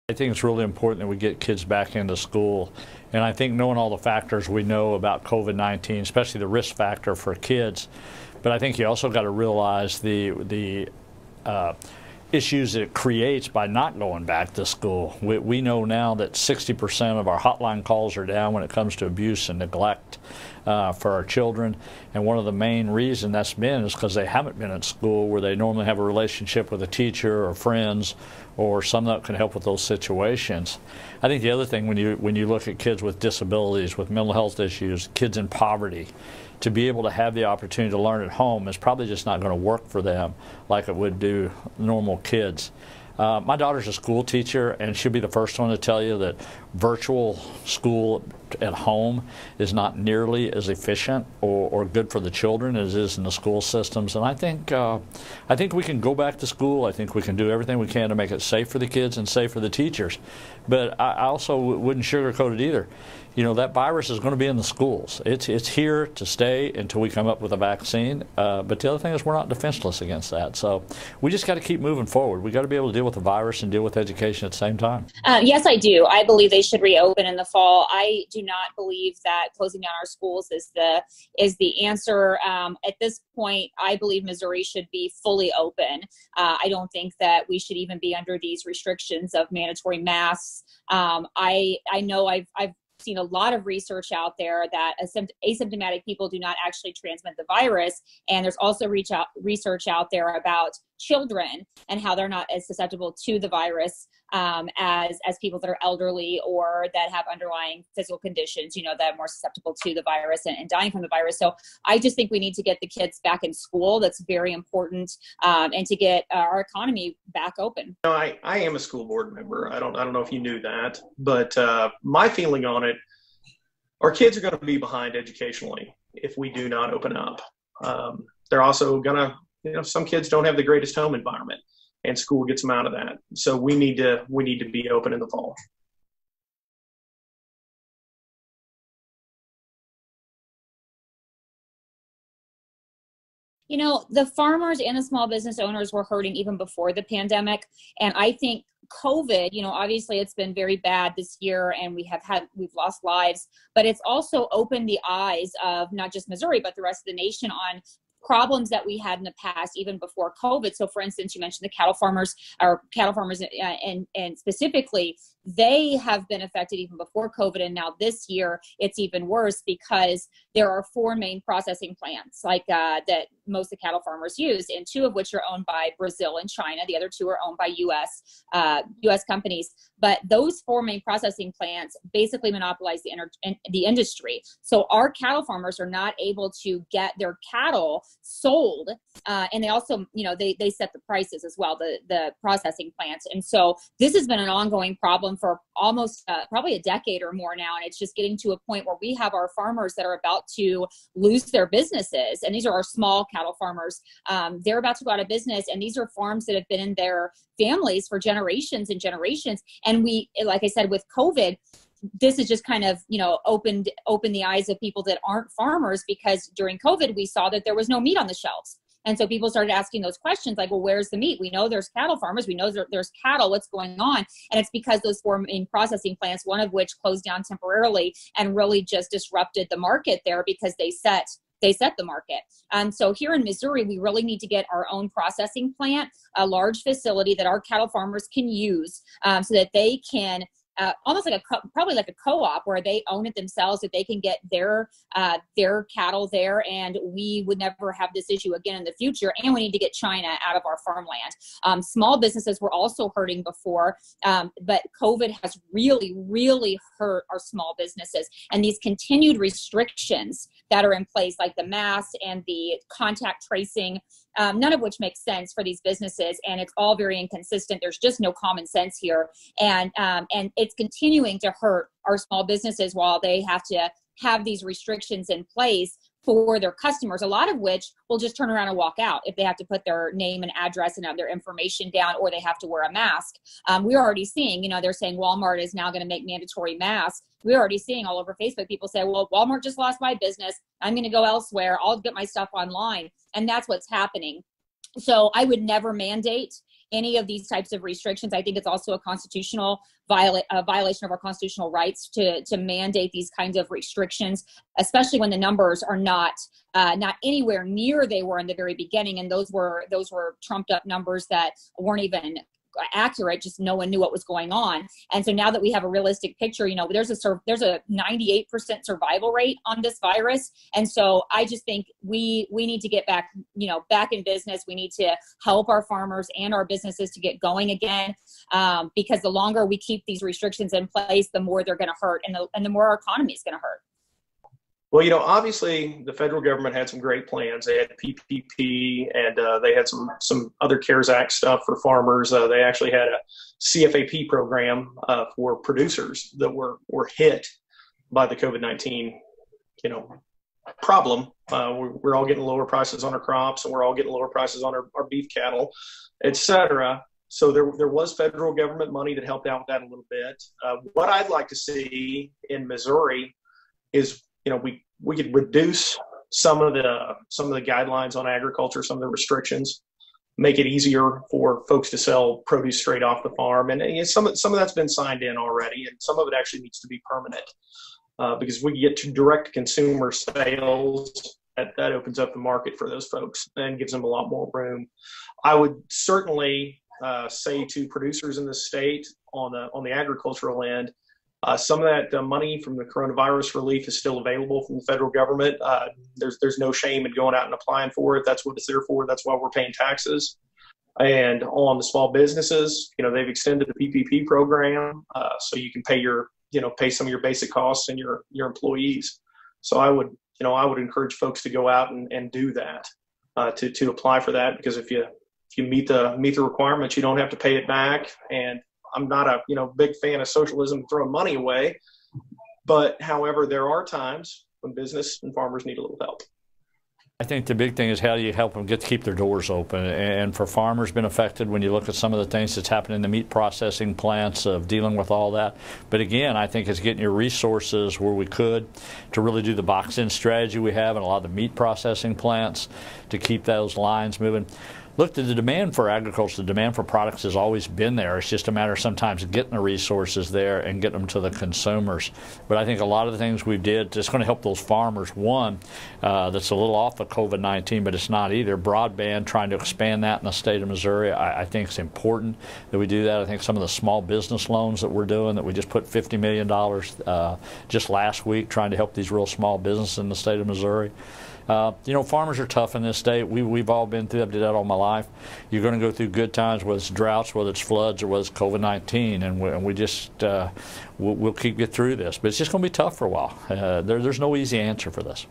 I think it's really important that we get kids back into school. And I think knowing all the factors we know about COVID-19, especially the risk factor for kids, but I think you also got to realize the issues it creates by not going back to school. We know now that 60% of our hotline calls are down when it comes to abuse and neglect for our children. And one of the main reasons that's been is because they haven't been at school where they normally have a relationship with a teacher or friends or someone that can help with those situations. I think the other thing when you look at kids with disabilities, with mental health issues, kids in poverty, to be able to have the opportunity to learn at home is probably just not going to work for them like it would do normal kids. My daughter's a school teacher, and she'll be the first one to tell you that virtual school at home is not nearly as efficient or good for the children as it is in the school systems. And I think we can go back to school. I think we can do everything we can to make it safe for the kids and safe for the teachers. But I also wouldn't sugarcoat it either. You know, that virus is going to be in the schools. It's here to stay until we come up with a vaccine. But the other thing is we're not defenseless against that. So we just got to keep moving forward. We got to be able to deal with the virus and deal with education at the same time. Yes, I do. I believe they should reopen in the fall. I do not believe that closing down our schools is the answer. At this point, I believe Missouri should be fully open. I don't think that we should even be under these restrictions of mandatory masks. I know I've seen a lot of research out there that asymptomatic people do not actually transmit the virus. And there's also research out there about children and how they're not as susceptible to the virus as people that are elderly or that have underlying physical conditions, you know, that are more susceptible to the virus and dying from the virus. So I just think we need to get the kids back in school. That's very important, and to get our economy back open. You know, I am a school board member. I don't know if you knew that, but my feeling on it, our kids are going to be behind educationally if we do not open up. They're also going to, you know, some kids don't have the greatest home environment, and school gets them out of that. So we need to be open in the fall. You know, the farmers and the small business owners were hurting even before the pandemic. And I think COVID, you know, obviously it's been very bad this year and we've lost lives, but it's also opened the eyes of not just Missouri, but the rest of the nation on problems that we had in the past, even before COVID. So for instance, you mentioned the cattle farmers and specifically, they have been affected even before COVID. And now this year, it's even worse because there are 4 main processing plants that most of the cattle farmers use, and 2 of which are owned by Brazil and China. The other 2 are owned by U.S. companies. But those 4 main processing plants basically monopolize the industry. So our cattle farmers are not able to get their cattle sold. And they also, you know, they set the prices as well, the processing plants. And so this has been an ongoing problem for almost probably a decade or more now. And it's just getting to a point where we have our farmers that are about to lose their businesses. And these are our small cattle farmers. They're about to go out of business. And these are farms that have been in their families for generations and generations. And we, like I said, with COVID, this has just kind of, you know, opened the eyes of people that aren't farmers, because during COVID, we saw that there was no meat on the shelves. And so people started asking those questions like, well, where's the meat? We know there's cattle farmers. We know there's cattle. What's going on? And it's because those 4 main processing plants, one of which closed down temporarily and really just disrupted the market there because they set the market. So here in Missouri, we really need to get our own processing plant, a large facility that our cattle farmers can use so that they can almost like probably like a co-op where they own it themselves, that they can get their cattle there, and we would never have this issue again in the future. And we need to get China out of our farmland. Small businesses were also hurting before, but COVID has really, really hurt our small businesses. And these continued restrictions that are in place, like the masks and the contact tracing, none of which makes sense for these businesses, and it's all very inconsistent. There's just no common sense here, and it's continuing to hurt our small businesses while they have to have these restrictions in place for their customers, a lot of which will just turn around and walk out if they have to put their name and address and have their information down, or they have to wear a mask. We're already seeing, you know, they're saying Walmart is now going to make mandatory masks. We're already seeing all over Facebook people say, well, Walmart just lost my business. I'm going to go elsewhere. I'll get my stuff online. And that's what's happening. So I would never mandate any of these types of restrictions. I think it's also a constitutional violation of our constitutional rights to mandate these kinds of restrictions, especially when the numbers are not anywhere near they were in the very beginning, and those were trumped up numbers that weren't even accurate. Just no one knew what was going on. And so now that we have a realistic picture, there's a 98% survival rate on this virus. And so I just think we need to get back in business. We need to help our farmers and our businesses to get going again, because the longer we keep these restrictions in place, the more they're going to hurt, and the more our economy is going to hurt. Well, obviously the federal government had some great plans. They had PPP, and they had some other CARES Act stuff for farmers. They actually had a CFAP program for producers that were hit by the COVID-19, problem. We're all getting lower prices on our crops, and we're all getting lower prices on our beef cattle, et cetera. So there was federal government money that helped out with that a little bit. What I'd like to see in Missouri is, we could reduce some of the guidelines on agriculture, some of the restrictions, make it easier for folks to sell produce straight off the farm. And some of that's been signed in already, and some of it actually needs to be permanent, because we get to direct consumer sales. That opens up the market for those folks and gives them a lot more room. I would certainly say to producers in the state on the agricultural end, some of that money from the coronavirus relief is still available from the federal government. There's no shame in going out and applying for it. That's what it's there for. That's why we're paying taxes. And on the small businesses, they've extended the PPP program, so you can pay some of your basic costs and your employees. So I would encourage folks to go out and do that, to apply for that, because if you meet the requirements, you don't have to pay it back. And I'm not a big fan of socialism, throwing money away, but however, there are times when business and farmers need a little help. I think the big thing is, how do you help them keep their doors open? And for farmers been affected, when you look at some of the things that's happening in the meat processing plants, of dealing with all that. But again, I think it's getting your resources where we could to really do the box-in strategy we have in a lot of the meat processing plants to keep those lines moving. Look, the demand for agriculture, the demand for products has always been there. It's just a matter of sometimes getting the resources there and getting them to the consumers. But I think a lot of the things we did is going to help those farmers. One, that's a little off of COVID-19, but it's not either. Broadband, trying to expand that in the state of Missouri. I think it's important that we do that. I think some of the small business loans that we're doing, that we just put $50 million just last week, trying to help these real small businesses in the state of Missouri. Farmers are tough in this state. We've all been through that. I did that all my life. You're going to go through good times, whether it's droughts, whether it's floods, or whether it's COVID-19, and we just we'll keep getting through this. But it's just going to be tough for a while. There's no easy answer for this.